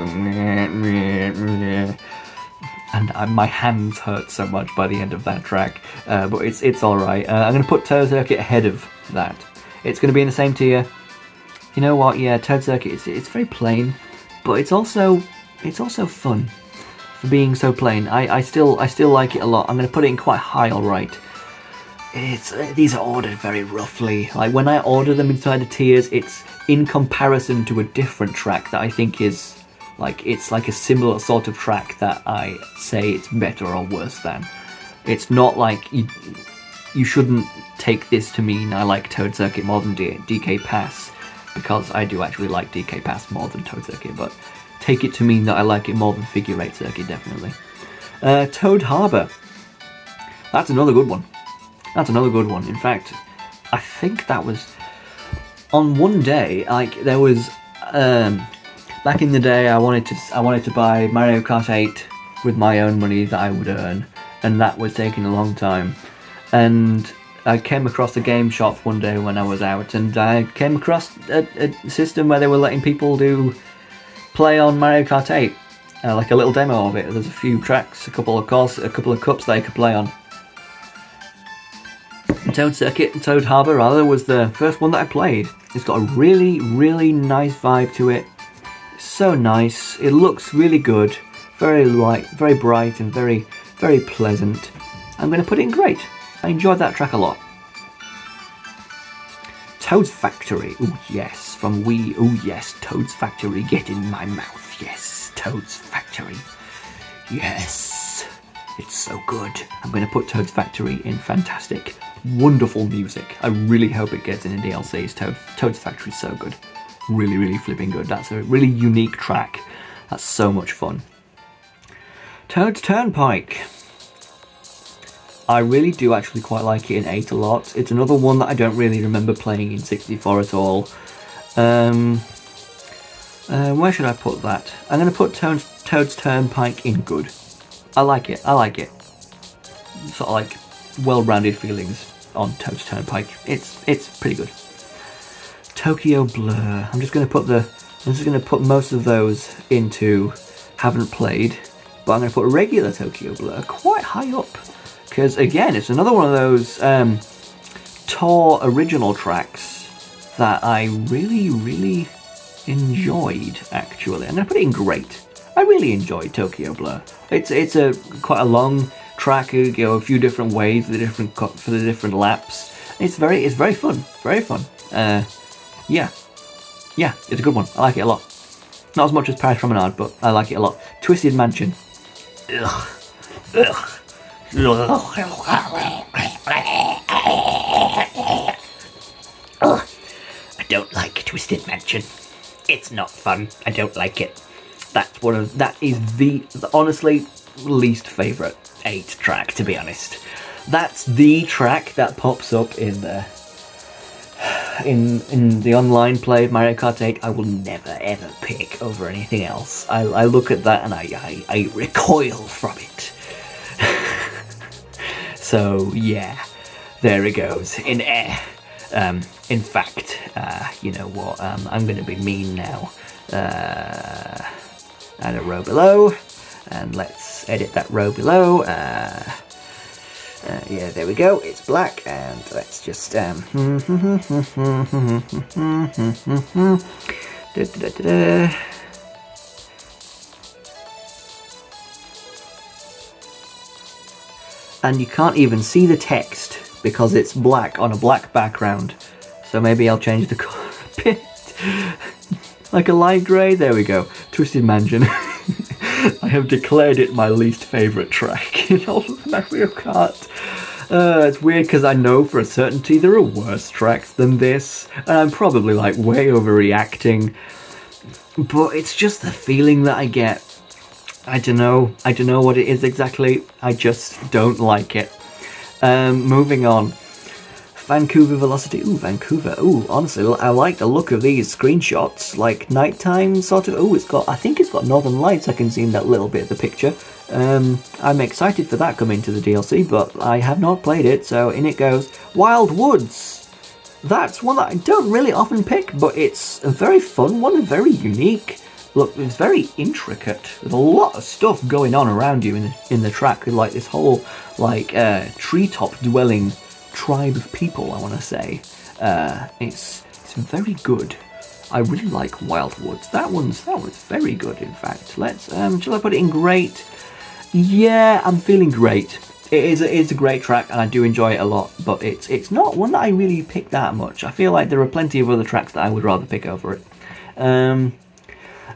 And my hands hurt so much by the end of that track. But it's alright. I'm going to put Toad Circuit ahead of that. It's going to be in the same tier. You know what, yeah, Toad Circuit, it's very plain. But it's also fun for being so plain. I still like it a lot. I'm going to put it in quite high alright. These are ordered very roughly. Like when I order them inside the tiers, it's in comparison to a different track that I think is like it's like a similar sort of track that I say it's better or worse than. It's not like you shouldn't take this to mean I like Toad Circuit more than DK Pass, because I do actually like DK Pass more than Toad Circuit, but take it to mean that I like it more than Figure 8 Circuit, definitely. Toad Harbor. That's another good one. That's another good one. In fact, I think that was on one day. Like there was back in the day, I wanted to buy Mario Kart 8 with my own money that I would earn, and that was taking a long time. And I came across a game shop one day when I was out, and I came across a system where they were letting people play on Mario Kart 8, like a little demo of it. There's a few tracks, a couple of cups they could play on. Toad Circuit and Toad Harbor rather was the first one that I played. It's got a really, really nice vibe to it. It's so nice. It looks really good. Very light, very bright, and very, very pleasant. I'm going to put it in great. I enjoyed that track a lot. Toad's Factory. Ooh, yes. From Wii. Ooh, yes. Toad's Factory. Get in my mouth. Yes. Toad's Factory. Yes. It's so good. I'm going to put Toad's Factory in fantastic, wonderful music. I really hope it gets in the DLCs. Toad's Factory is so good. Really, really flipping good. That's a really unique track. That's so much fun. Toad's Turnpike. I really do actually quite like it in 8 a lot. It's another one that I don't really remember playing in 64 at all. Where should I put that? I'm going to put Toad's Turnpike in good. I like it. I like it. Sort of like well-rounded feelings on Toad's Turnpike. It's pretty good. Tokyo Blur. I'm just going to put most of those into haven't played, but I'm going to put regular Tokyo Blur quite high up, because again, it's another one of those tour original tracks that I really, really enjoyed. Actually, I'm going to put it in great. I really enjoyed Tokyo Blur. It's quite a long track. You go a few different ways for the different laps. It's very fun. Very fun. Yeah, it's a good one. I like it a lot. Not as much as Paris Promenade, but I like it a lot. Twisted Mansion. Ugh. Ugh. I don't like Twisted Mansion. It's not fun. I don't like it. That is the honestly least favourite 8 track, to be honest. That's the track that pops up in the online play of Mario Kart 8. I will never ever pick over anything else. I look at that and I recoil from it. So yeah, there it goes in air. In fact, you know what? I'm gonna be mean now. Add a row below, and let's edit that row below. Yeah, there we go. It's black, and let's just and you can't even see the text because it's black on a black background. So maybe I'll change the colour a bit. Like a light grey. There we go. Twisted Mansion. I have declared it my least favourite track in all of Mario Kart. It's weird because I know for a certainty there are worse tracks than this, and I'm probably like way overreacting, but it's just the feeling that I get. I don't know what it is exactly, I just don't like it. Moving on. Vancouver Velocity. Ooh, Vancouver. Ooh, honestly, I like the look of these screenshots. Like, nighttime sort of. Ooh, I think it's got Northern Lights I can see in that little bit of the picture. I'm excited for that coming to the DLC, but I have not played it, so in it goes. Wild Woods. That's one that I don't really often pick, but it's a very fun one, very unique. Look, it's very intricate. There's a lot of stuff going on around you in the track, with like this whole like treetop dwelling tribe of people, I want to say. It's very good. I really like Wild Woods. That one's very good, in fact. Shall I put it in great? Yeah, I'm feeling great. It's a great track, and I do enjoy it a lot, but it's not one that I really pick that much. I feel like there are plenty of other tracks that I would rather pick over it.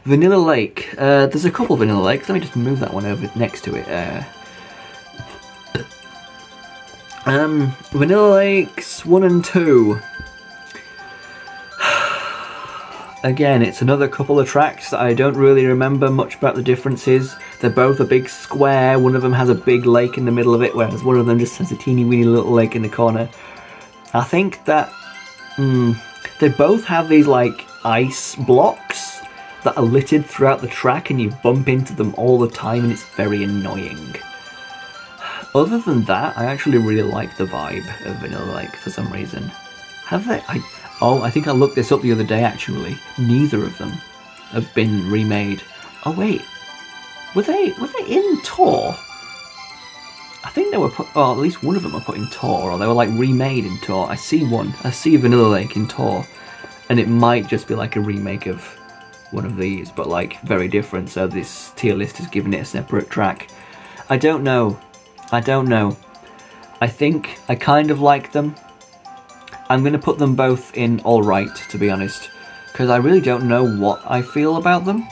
Vanilla Lake. There's a couple of Vanilla Lakes. Let me just move that one over next to it. Vanilla Lakes 1 and 2. Again, it's another couple of tracks that I don't really remember much about the differences. They're both a big square. One of them has a big lake in the middle of it, whereas one of them just has a teeny weeny little lake in the corner. I think that they both have these like ice blocks that are littered throughout the track, and you bump into them all the time, and it's very annoying. Other than that, I actually really like the vibe of Vanilla Lake for some reason. Have they? I think I looked this up the other day actually. Neither of them have been remade. Oh wait, were they in Tour? I think they were put, or at least one of them were put in Tour, or they were like remade in Tour. I see one. I see Vanilla Lake in Tour, and it might just be like a remake of one of these, but like very different. So this tier list has given it a separate track. I don't know. I think I kind of like them. I'm going to put them both in alright, to be honest, because I really don't know what I feel about them,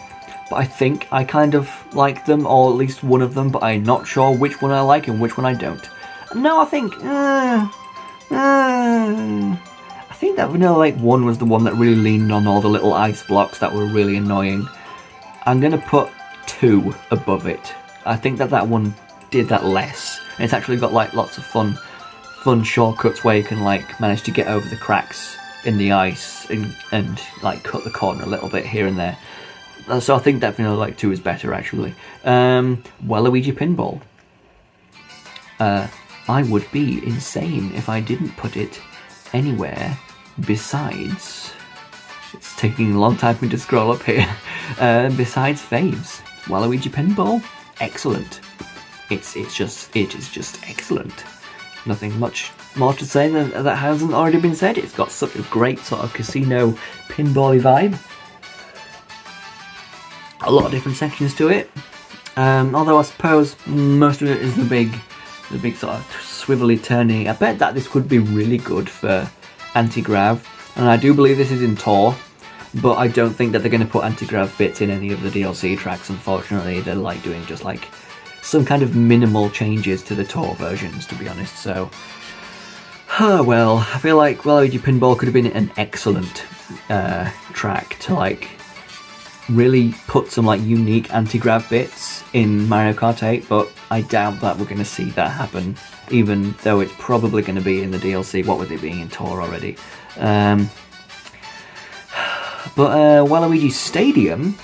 but I think I kind of like them, or at least one of them, but I'm not sure which one I like and which one I don't. No, I think that Vanilla Lake 1 was the one that really leaned on all the little ice blocks that were really annoying. I'm going to put 2 above it. I think that one did that less. And it's actually got like lots of fun shortcuts where you can like manage to get over the cracks in the ice and like cut the corner a little bit here and there. So I think that Vanilla Lake 2 is better actually. Waluigi Pinball. I would be insane if I didn't put it anywhere besides. It's taking a long time for me to scroll up here. Besides faves, Waluigi Pinball, excellent. It is just excellent. Nothing much more to say that hasn't already been said. It's got such a great sort of casino pinball-y vibe. A lot of different sections to it. Although I suppose most of it is the big sort of swivelly turny. I bet that this could be really good for anti-grav, and I do believe this is in Tour, but I don't think that they're going to put anti-grav bits in any of the DLC tracks, unfortunately. They're like doing just like some kind of minimal changes to the Tour versions, to be honest, so well, I feel like Waluigi Pinball could have been an excellent track to like really put some like unique anti-grav bits in Mario Kart 8, but I doubt that we're going to see that happen, even though it's probably going to be in the DLC, what with it being in Tour already. But Waluigi Stadium,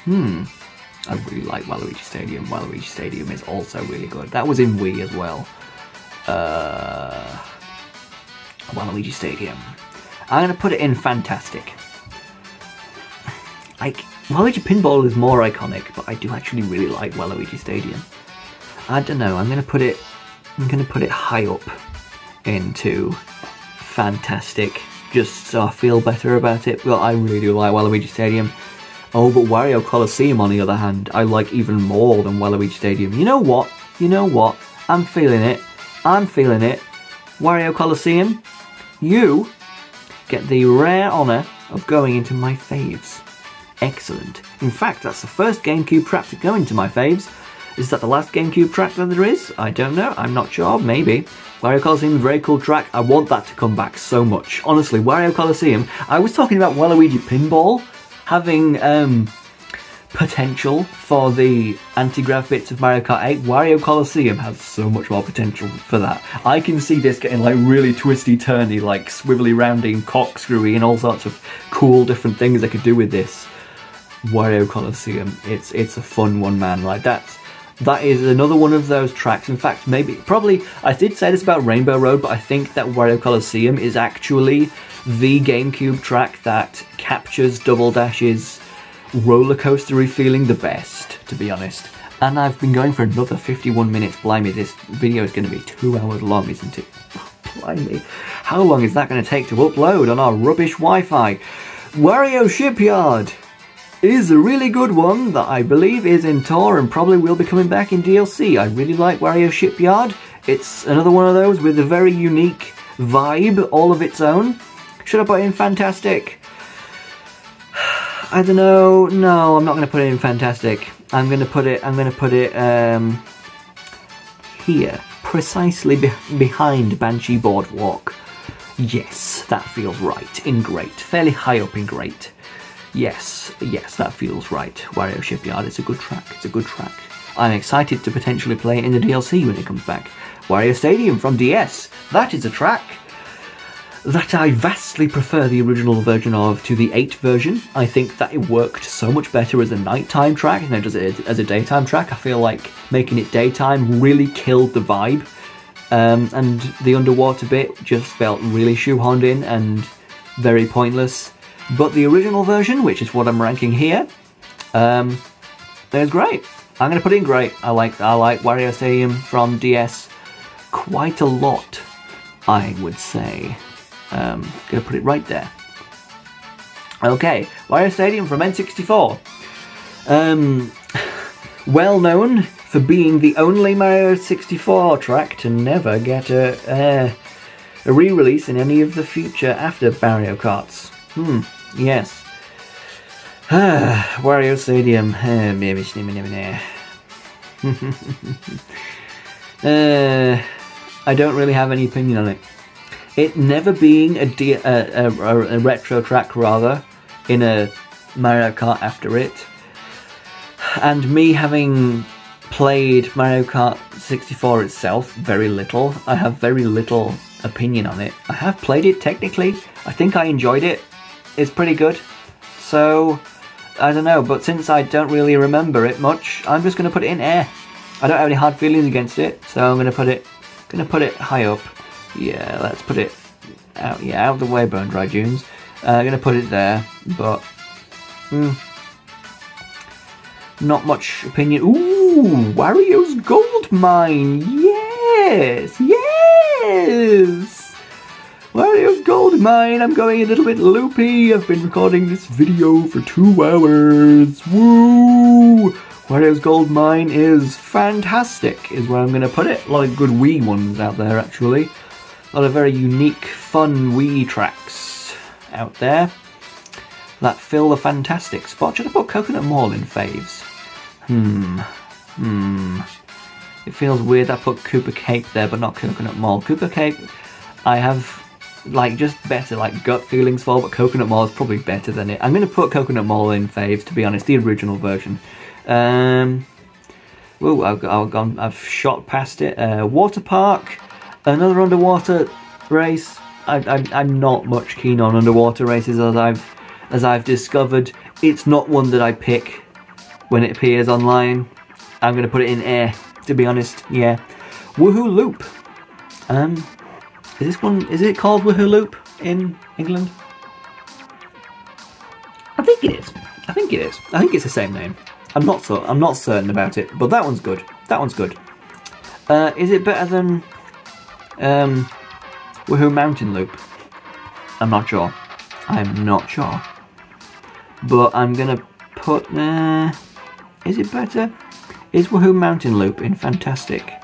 I really like Waluigi Stadium. Waluigi Stadium is also really good. That was in Wii as well. Waluigi Stadium. I'm going to put it in Fantastic. Like, Waluigi Pinball is more iconic, but I do actually really like Waluigi Stadium. I don't know, I'm going to put it high up into Fantastic, just so I feel better about it. But I really do like Waluigi Stadium. Oh, but Wario Coliseum, on the other hand, I like even more than Waluigi Stadium. You know what? I'm feeling it. Wario Coliseum, you get the rare honour of going into my faves. Excellent. In fact, that's the first Gamecube track to go into my faves. Is that the last GameCube track that there is? I don't know. I'm not sure. Maybe. Wario Coliseum, very cool track. I want that to come back so much. Honestly, Wario Coliseum. I was talking about Waluigi Pinball having potential for the anti-grav bits of Mario Kart 8. Wario Coliseum has so much more potential for that. I can see this getting like really twisty-turny, like swivelly rounding, corkscrewy, and all sorts of cool different things they could do with this. Wario Coliseum, it's a fun one, man. Like that is another one of those tracks. In fact, probably I did say this about Rainbow Road, but I think that Wario Coliseum is actually the GameCube track that captures Double Dash's roller coastery feeling the best, to be honest. And I've been going for another 51 minutes. Blimey, this video is going to be 2 hours long, isn't it? Blimey, how long is that going to take to upload on our rubbish Wi-Fi? Wario Shipyard is a really good one that I believe is in tour and probably will be coming back in DLC. I really like Wario Shipyard. It's another one of those with a very unique vibe all of its own. Should I put in Fantastic? I don't know. No, I'm not going to put it in Fantastic. I'm going to put it here, precisely behind Banshee Boardwalk. Yes, that feels right. In Great, fairly high up in Great. Yes, that feels right. Wario Shipyard, it's a good track, it's a good track. I'm excited to potentially play it in the DLC when it comes back. Wario Stadium from DS, that is a track that I vastly prefer the original version of to the 8 version. I think that it worked so much better as a nighttime track than it does as a daytime track. I feel like making it daytime really killed the vibe. And the underwater bit just felt really shoehorned in and very pointless. But the original version, which is what I'm ranking here, is great. I'm going to put it in great. I like Wario Stadium from DS quite a lot, I would say. Going to put it right there. Okay, Wario Stadium from N64. Well known for being the only Mario 64 track to never get a re-release in any of the future after Mario Karts. Yes. Wario Stadium. I don't really have any opinion on it. It never being a retro track, rather, in a Mario Kart after it, and me having played Mario Kart 64 itself very little, I have very little opinion on it. I have played it technically. I think I enjoyed it. It's pretty good. So, I don't know, but since I don't really remember it much, I'm just going to put it in air. I don't have any hard feelings against it, so I'm going to put it high up. Yeah, let's put it out. Yeah, out of the way, Bone Dry Dunes. I'm going to put it there, but not much opinion. Ooh, Wario's Gold Mine. Yes, yes. Wario's Gold Mine. I'm going a little bit loopy. I've been recording this video for 2 hours. Woo! Wario's Gold Mine is fantastic, is where I'm going to put it. A lot of good Wii ones out there, actually. A lot of very unique, fun Wii tracks out there that fill the fantastic spot. Should I put Coconut Mall in faves? It feels weird I put Cooper Cape there, but not Coconut Mall. Cooper Cape, I have like just better like gut feelings for, but Coconut Mall is probably better than it. I'm going to put Coconut Mall in faves, to be honest, the original version. Whoa, I've shot past it. Water Park, another underwater race. I'm not much keen on underwater races, as I've discovered. It's not one that I pick when it appears online. I'm going to put it in air, to be honest. Yeah, Wahoo Loop. Is it called Wahoo Loop in England? I think it is. I think it is. I think it's the same name. I'm not certain about it, but that one's good. That one's good. Is it better than Wahoo Mountain Loop? I'm not sure. I'm not sure. But I'm gonna put. Is it better? Is Wahoo Mountain Loop in Fantastic?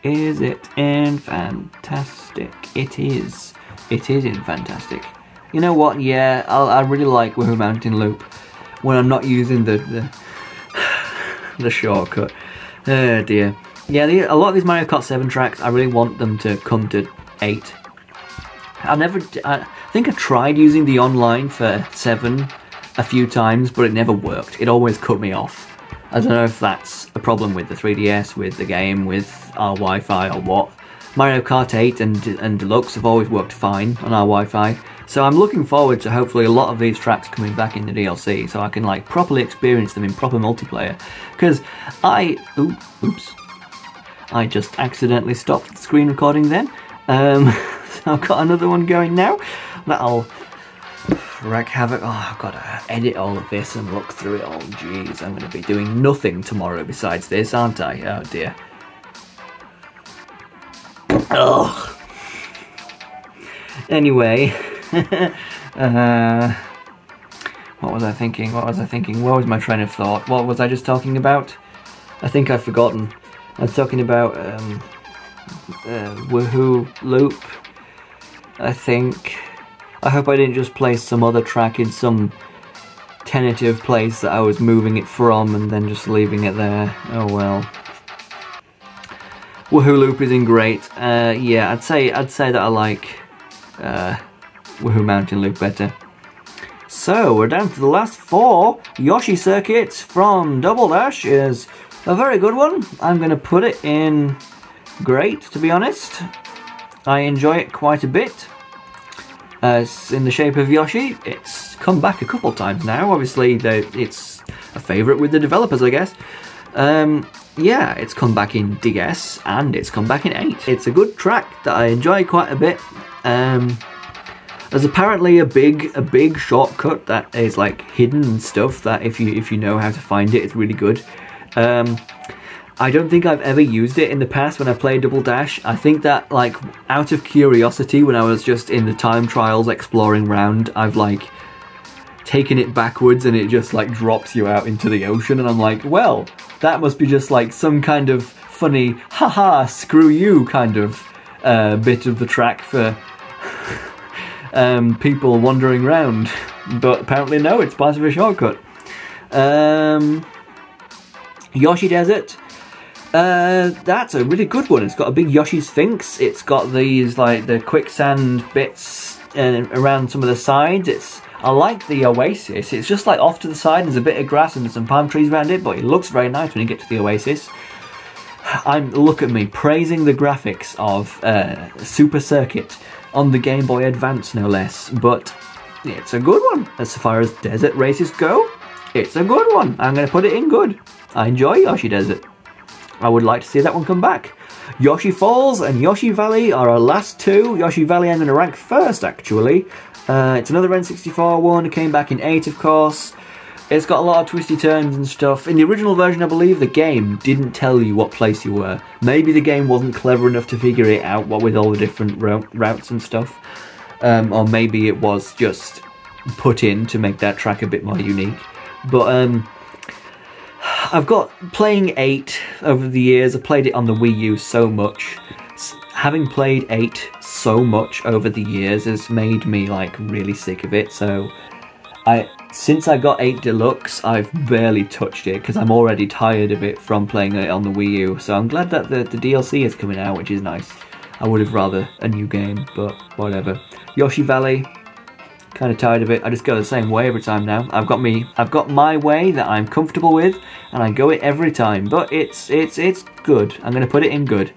Is it in Fantastic? It is. It is in Fantastic. You know what? Yeah, I really like Wahoo Mountain Loop when I'm not using the the shortcut. Oh dear. Yeah, a lot of these Mario Kart 7 tracks, I really want them to come to 8. I think I tried using the online for 7 a few times, but it never worked. It always cut me off. I don't know if that's a problem with the 3DS, with the game, with our Wi-Fi, or what. Mario Kart 8 and Deluxe have always worked fine on our Wi-Fi. So I'm looking forward to hopefully a lot of these tracks coming back in the DLC, so I can like properly experience them in proper multiplayer. Because oops. I just accidentally stopped the screen recording then. So I've got another one going now. That'll wreak havoc. Oh, I've got to edit all of this and look through it all. Jeez, I'm going to be doing nothing tomorrow besides this, aren't I? Oh dear. Ugh. Anyway, what was I thinking? Where was my train of thought? What was I just talking about? I think I've forgotten. I was talking about Wahoo Loop, I think. I hope I didn't just place some other track in some tentative place that I was moving it from and then just leaving it there. Oh well. Wahoo Loop isn't great. Yeah, I'd say that I like Wahoo Mountain Loop better. So we're down to the last 4. Yoshi Circuit from Double Dash is a very good one. I'm going to put it in great, to be honest. I enjoy it quite a bit. It's in the shape of Yoshi. It's come back a couple times now. Obviously, it's a favourite with the developers, I guess. Yeah, it's come back in DS and it's come back in 8. It's a good track that I enjoy quite a bit. There's apparently a big shortcut that is like hidden and stuff that if you know how to find it, it's really good. I don't think I've ever used it in the past when I played Double Dash. I think that, like, out of curiosity, when I was just in the time trials exploring around, I've, like, taken it backwards and it just, like, drops you out into the ocean. And I'm like, well, that must be just, like, some kind of funny, haha, screw you kind of bit of the track for people wandering around. But apparently no, it's part of a shortcut. Yoshi Desert. That's a really good one. It's got a big Yoshi Sphinx. It's got these like the quicksand bits around some of the sides. I like the oasis. It's just like off to the side. There's a bit of grass and there's some palm trees around it, but it looks very nice when you get to the oasis. Look at me praising the graphics of Super Circuit on the Game Boy Advance, no less. But it's a good one as far as desert races go. It's a good one. I'm going to put it in good. I enjoy Yoshi Desert. I would like to see that one come back. Yoshi Falls and Yoshi Valley are our last 2. Yoshi Valley I'm going to rank first, actually. It's another N64 one. It came back in 8, of course. It's got a lot of twisty turns and stuff. In the original version, I believe the game didn't tell you what place you were. Maybe the game wasn't clever enough to figure it out, what with all the different routes and stuff. Or maybe it was just put in to make that track a bit more unique. But I've got playing 8 over the years. I've played it on the Wii U so much. Having played 8 so much over the years has made me like really sick of it. So since I got 8 Deluxe, I've barely touched it because I'm already tired of it from playing it on the Wii U. So I'm glad that the DLC is coming out, which is nice. I would have rather a new game, but whatever. Yoshi Valley. Kind of tired of it. I just go the same way every time now. I've got my way that I'm comfortable with, and I go it every time. But it's good. I'm going to put it in good.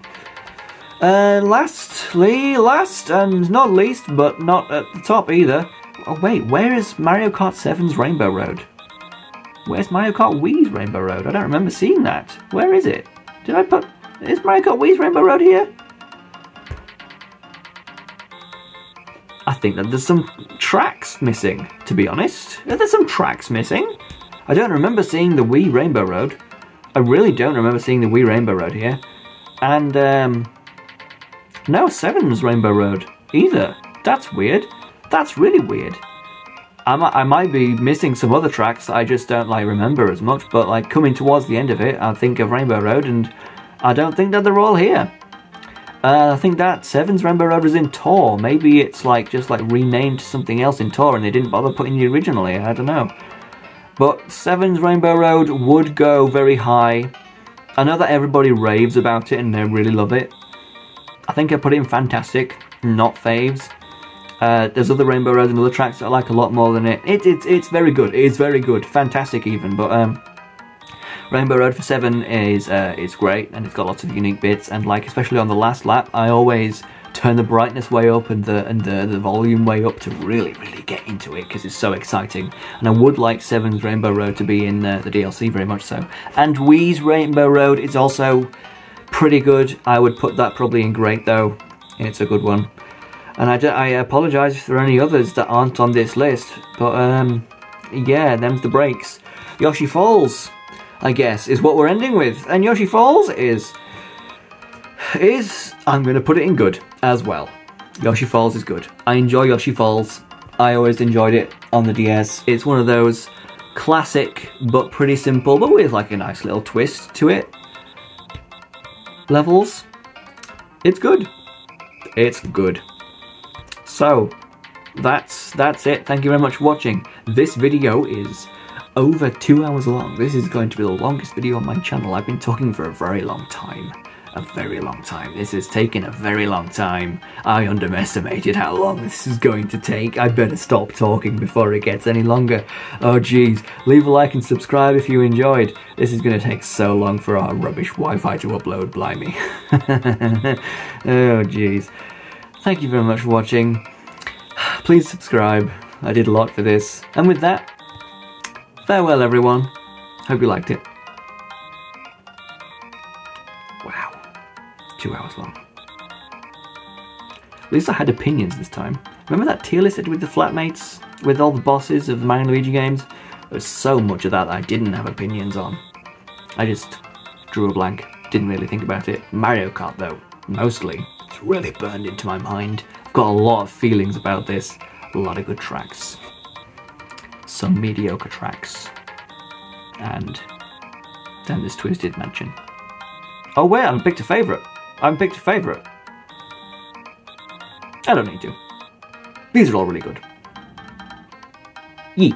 Last and not least, but not at the top either. Oh wait, where is Mario Kart 7's Rainbow Road? Where's Mario Kart Wii's Rainbow Road? I don't remember seeing that. Where is it? Is Mario Kart Wii's Rainbow Road here? I think that there's some tracks missing, to be honest. There's some tracks missing. I don't remember seeing the Wii Rainbow Road. I really don't remember seeing the Wii Rainbow Road here. And, no 7's Rainbow Road either. That's weird. That's really weird. I might be missing some other tracks that I just don't, like, remember as much, but, like, coming towards the end of it, I think of Rainbow Road, and I don't think that they're all here. I think that 7's Rainbow Road was in Tour. Maybe it's like just like renamed to something else in Tour and they didn't bother putting the original here. I don't know. But 7's Rainbow Road would go very high. I know that everybody raves about it and they really love it. I think I put it in fantastic, not faves. There's other Rainbow Roads and other tracks that I like a lot more than it. It's very good. It is very good, fantastic even. But Rainbow Road for 7 is great, and it's got lots of unique bits. And like especially on the last lap, I always turn the brightness way up and the volume way up to really get into it because it's so exciting. And I would like 7's Rainbow Road to be in the DLC very much so. And Wii's Rainbow Road is also pretty good. I would put that probably in great though. It's a good one. And I apologise if there are any others that aren't on this list, but yeah, them's the breaks. Yoshi Falls, I guess, is what we're ending with, and Yoshi Falls is I'm going to put it in good as well. Yoshi Falls is good. I enjoy Yoshi Falls. I always enjoyed it on the DS. It's one of those classic but pretty simple, but with like a nice little twist to it, levels. It's good. It's good. So, that's it. Thank you very much for watching. This video is over 2 hours long. This is going to be the longest video on my channel. I've been talking for a very long time. A very long time. This has taken a very long time. I underestimated how long this is going to take. I better stop talking before it gets any longer. Oh jeez. Leave a like and subscribe if you enjoyed. This is going to take so long for our rubbish Wi-Fi to upload, blimey. Oh jeez. Thank you very much for watching. Please subscribe. I did a lot for this. And with that, farewell everyone. Hope you liked it. Wow. 2 hours long. At least I had opinions this time. Remember that tier list I did with the flatmates? With all the bosses of the Mario and Luigi games? There was so much of that I didn't have opinions on. I just drew a blank. Didn't really think about it. Mario Kart though, mostly. It's really burned into my mind. I've got a lot of feelings about this. A lot of good tracks. Some mediocre tracks. And then this Twisted Mansion. Oh wait, I haven't picked a favourite. I haven't picked a favourite. I don't need to. These are all really good. Yee.